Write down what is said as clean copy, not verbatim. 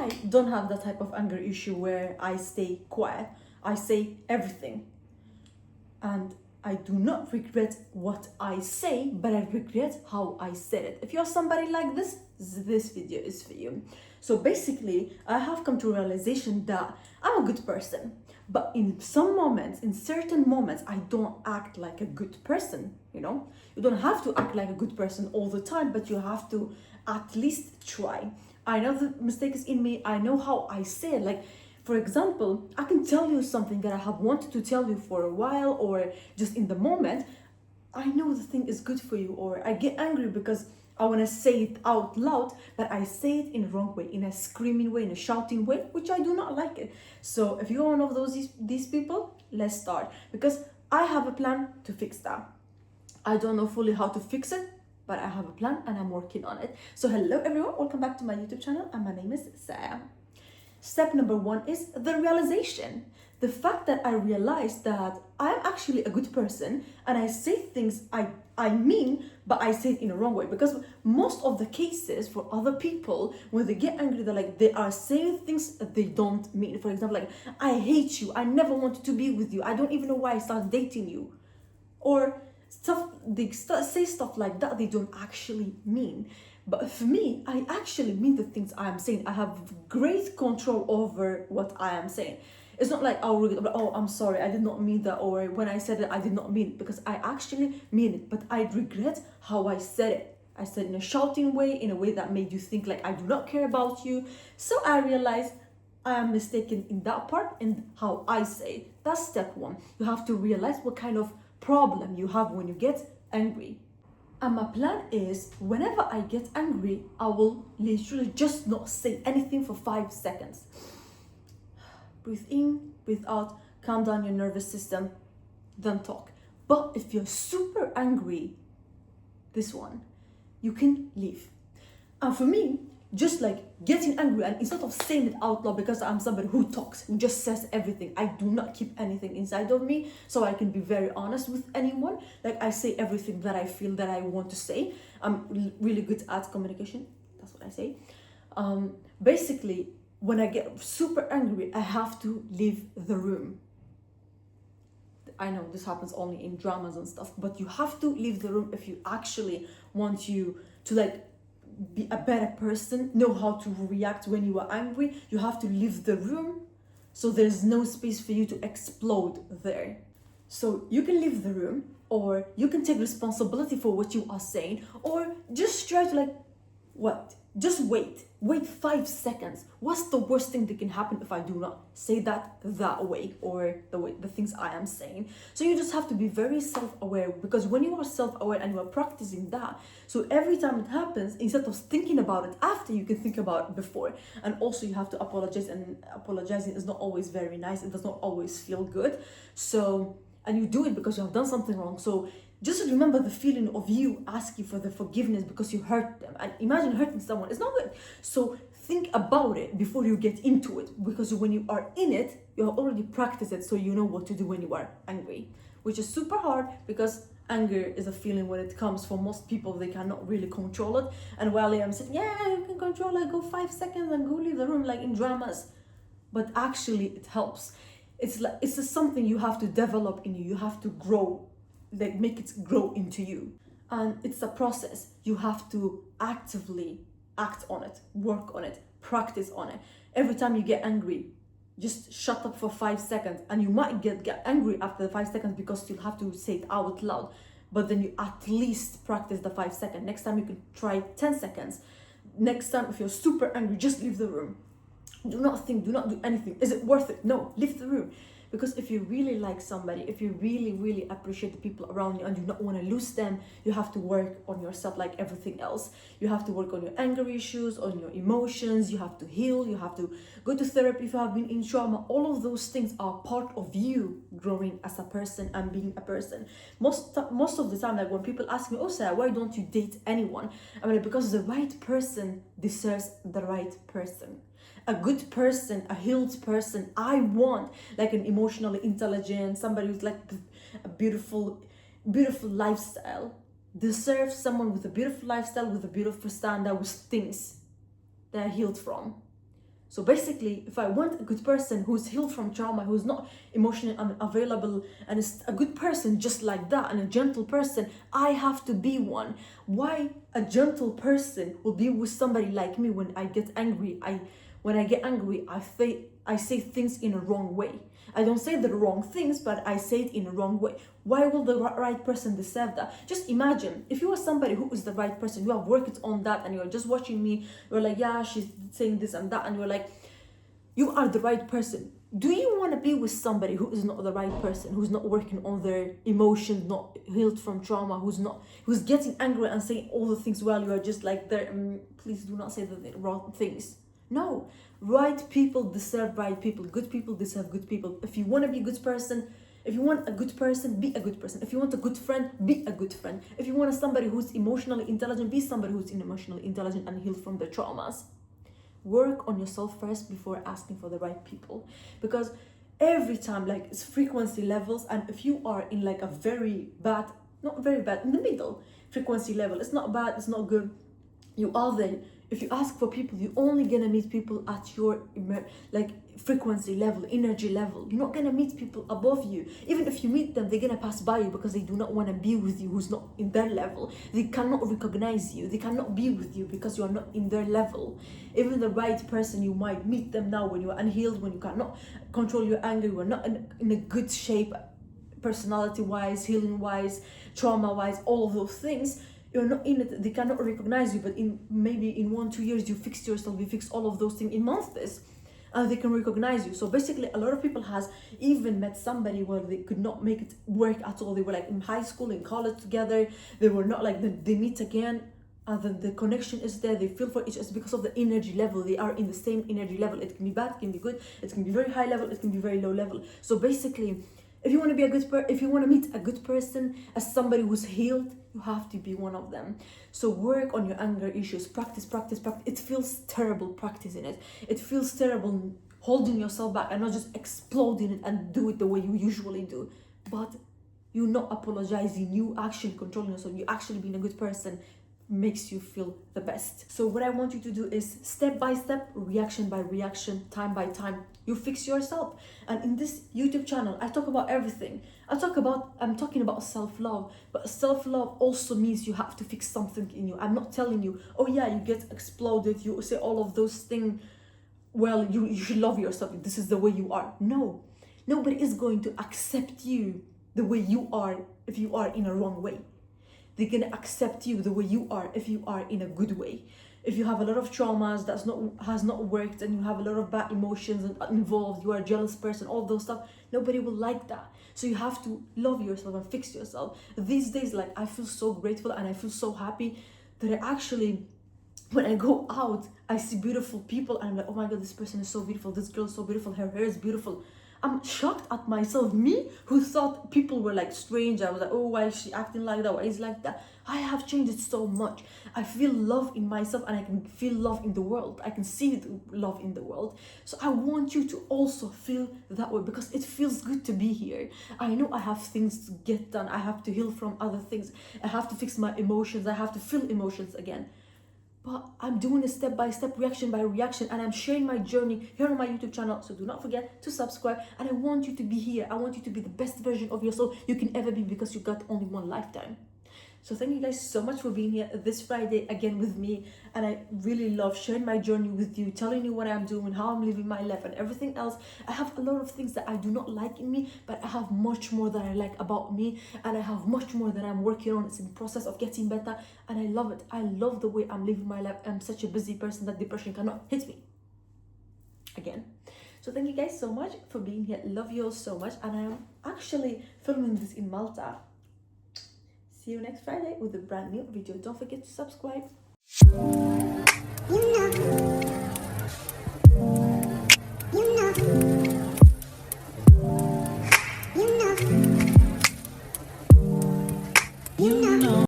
I don't have that type of anger issue where I stay quiet. I say everything. And I do not regret what I say, but I regret how I said it. If you're somebody like this video is for you. So basically, I have come to a realization that I'm a good person. But in some moments, in certain moments, I don't act like a good person, you know? You don't have to act like a good person all the time, but you have to at least try. I know the mistake is in me. I know how I say it. Like, for example, I can tell you something that I have wanted to tell you for a while or just in the moment. I know the thing is good for you, or I get angry because I want to say it out loud, but I say it in the wrong way, in a screaming way, in a shouting way, which I do not like it. So if you're one of these people, let's start, because I have a plan to fix that. I don't know fully how to fix it, but I have a plan and I'm working on it. So hello everyone, welcome back to my YouTube channel, and my name is Saia. Step number 1 is the realization. The fact that I realized that I'm actually a good person and I say things I mean, but I say it in a wrong way. Because most of the cases for other people, when they get angry, they are saying things that they don't mean. For example, like, I hate you, I never wanted to be with you, I don't even know why I started dating you. Or they say stuff like that they don't actually mean. But for me, I actually mean the things I am saying. I have great control over what I am saying. It's not like, oh, I'm sorry, I did not mean that, or when I said it, I did not mean it, because I actually mean it, but I regret how I said it. I said it in a shouting way, in a way that made you think like I do not care about you. So I realized I am mistaken in that part and how I say it. That's step 1. You have to realize what kind of problem you have when you get angry. And my plan is, whenever I get angry, I will literally just not say anything for 5 seconds. Breathe in, breathe out, calm down your nervous system, then talk. But if you're super angry, this one, you can leave. And for me, just like getting angry, and instead of saying it out loud, because I'm somebody who talks, who just says everything, I do not keep anything inside of me, so I can be very honest with anyone. Like, I say everything that I feel that I want to say. I'm really good at communication, that's what I say. Basically, when I get super angry, I have to leave the room. I know this happens only in dramas and stuff, but you have to leave the room if you actually want you to like be a better person, know how to react when you are angry. You have to leave the room, so there's no space for you to explode there. So you can leave the room, or you can take responsibility for what you are saying, or just try to just wait 5 seconds. What's the worst thing that can happen if I do not say that way, or the things I am saying? So you just have to be very self-aware, because when you are self-aware and you are practicing that, so every time it happens, instead of thinking about it after, you can think about it before. And also you have to apologize, and apologizing is not always very nice. It does not always feel good. So, and you do it because you have done something wrong. So just remember the feeling of you asking for the forgiveness because you hurt them. And imagine hurting someone, it's not good. So think about it before you get into it, because when you are in it, you have already practiced it, so you know what to do when you are angry, which is super hard, because anger is a feeling when it comes, for most people, they cannot really control it. And while I am saying, yeah, you can control it, go 5 seconds and go leave the room, like in dramas. But actually it helps. It's just something you have to develop in you. You have to grow, like make it grow into you. And it's a process. You have to actively act on it, work on it, practice on it. Every time you get angry, just shut up for 5 seconds, and you might get angry after the 5 seconds because you'll have to say it out loud, but then you at least practice the 5 seconds. Next time you can try 10 seconds. Next time, if you're super angry, just leave the room. Do not think, do not do anything. Is it worth it? No, leave the room. Because if you really like somebody, if you really appreciate the people around you and you don't want to lose them, you have to work on yourself like everything else. You have to work on your anger issues, on your emotions. You have to heal. You have to go to therapy if you have been in trauma. All of those things are part of you growing as a person and being a person. Most of the time, like when people ask me, oh Sarah, why don't you date anyone? I mean, because the right person deserves the right person. A good person, a healed person. I want like an emotionally intelligent, somebody who's like a beautiful lifestyle. Deserves someone with a beautiful lifestyle, with a beautiful standard, with things they're healed from. So basically, if I want a good person who's healed from trauma, who's not emotionally unavailable, and is a good person just like that, and a gentle person, I have to be one. Why a gentle person will be with somebody like me when I get angry? When I get angry, I say things in a wrong way. I don't say the wrong things, but I say it in a wrong way. Why will the right person deserve that? Just imagine if you are somebody who is the right person, you have worked on that, and you're just watching me, you're like, yeah, she's saying this and that, and you're like, you are the right person. Do you want to be with somebody who is not the right person, who's not working on their emotions, not healed from trauma, who's getting angry and saying all the things while you are just like there? Please do not say the wrong things. No, right people deserve right people. Good people deserve good people. If you want to be a good person, if you want a good person, be a good person. If you want a good friend, be a good friend. If you want somebody who's emotionally intelligent, be somebody who's emotionally intelligent and healed from their traumas. Work on yourself first before asking for the right people, because every time, like, it's frequency levels, and if you are in like a very bad, not very bad, in the middle frequency level, it's not bad, it's not good, you are there. If you ask for people, you're only gonna meet people at your like frequency level, energy level. You're not gonna meet people above you. Even if you meet them, they're gonna pass by you because they do not want to be with you who's not in their level. They cannot recognize you. They cannot be with you because you are not in their level. Even the right person, you might meet them now when you are unhealed, when you cannot control your anger, you are not in a good shape, personality wise, healing wise, trauma wise, all of those things. You're not in it, they cannot recognize you, but in maybe in 1-2 years you fixed yourself, you fix all of those things in months, and they can recognize you. So basically, a lot of people has even met somebody where they could not make it work at all. They were like in high school, in college together, they were not like, they meet again, and the connection is there, they feel for each other because of the energy level. They are in the same energy level. It can be bad, it can be good, it can be very high level, it can be very low level. So basically, if you want to be if you want to meet a good person as somebody who's healed, you have to be one of them. So work on your anger issues. Practice. It feels terrible practicing it. It feels terrible holding yourself back and not just exploding it and do it the way you usually do. But you're not apologizing. You actually controlling yourself. You actually being a good person makes you feel the best. So what I want you to do is step by step, reaction by reaction, time by time, you fix yourself. And in this YouTube channel, I talk about everything. I'm talking about self-love, but self-love also means you have to fix something in you. I'm not telling you, oh yeah, you get exploded, you say all of those things, well, you should love yourself, this is the way you are. No, nobody is going to accept you the way you are if you are in a wrong way. They're gonna accept you the way you are if you are in a good way. If you have a lot of traumas has not worked, and you have a lot of bad emotions involved, you are a jealous person, all those stuff, nobody will like that. So you have to love yourself and fix yourself. These days, like, I feel so grateful and I feel so happy that I actually, when I go out, I see beautiful people and I'm like, oh my God, this person is so beautiful, this girl is so beautiful, her hair is beautiful. I'm shocked at myself, me who thought people were like strange. I was like, oh, why is she acting like that? Why is like that? I have changed so much. I feel love in myself and I can feel love in the world. I can see love in the world. So I want you to also feel that way because it feels good to be here. I know I have things to get done. I have to heal from other things. I have to fix my emotions. I have to feel emotions again. But I'm doing it step by step, reaction by reaction, and I'm sharing my journey here on my YouTube channel. So do not forget to subscribe. And I want you to be here. I want you to be the best version of yourself you can ever be because you got only one lifetime. So thank you guys so much for being here this Friday again with me. And I really love sharing my journey with you, telling you what I'm doing, how I'm living my life and everything else. I have a lot of things that I do not like in me, but I have much more that I like about me. And I have much more that I'm working on. It's in the process of getting better. And I love it. I love the way I'm living my life. I'm such a busy person that depression cannot hit me again. So thank you guys so much for being here. Love you all so much. And I am actually filming this in Malta. See you next Friday with a brand new video. Don't forget to subscribe.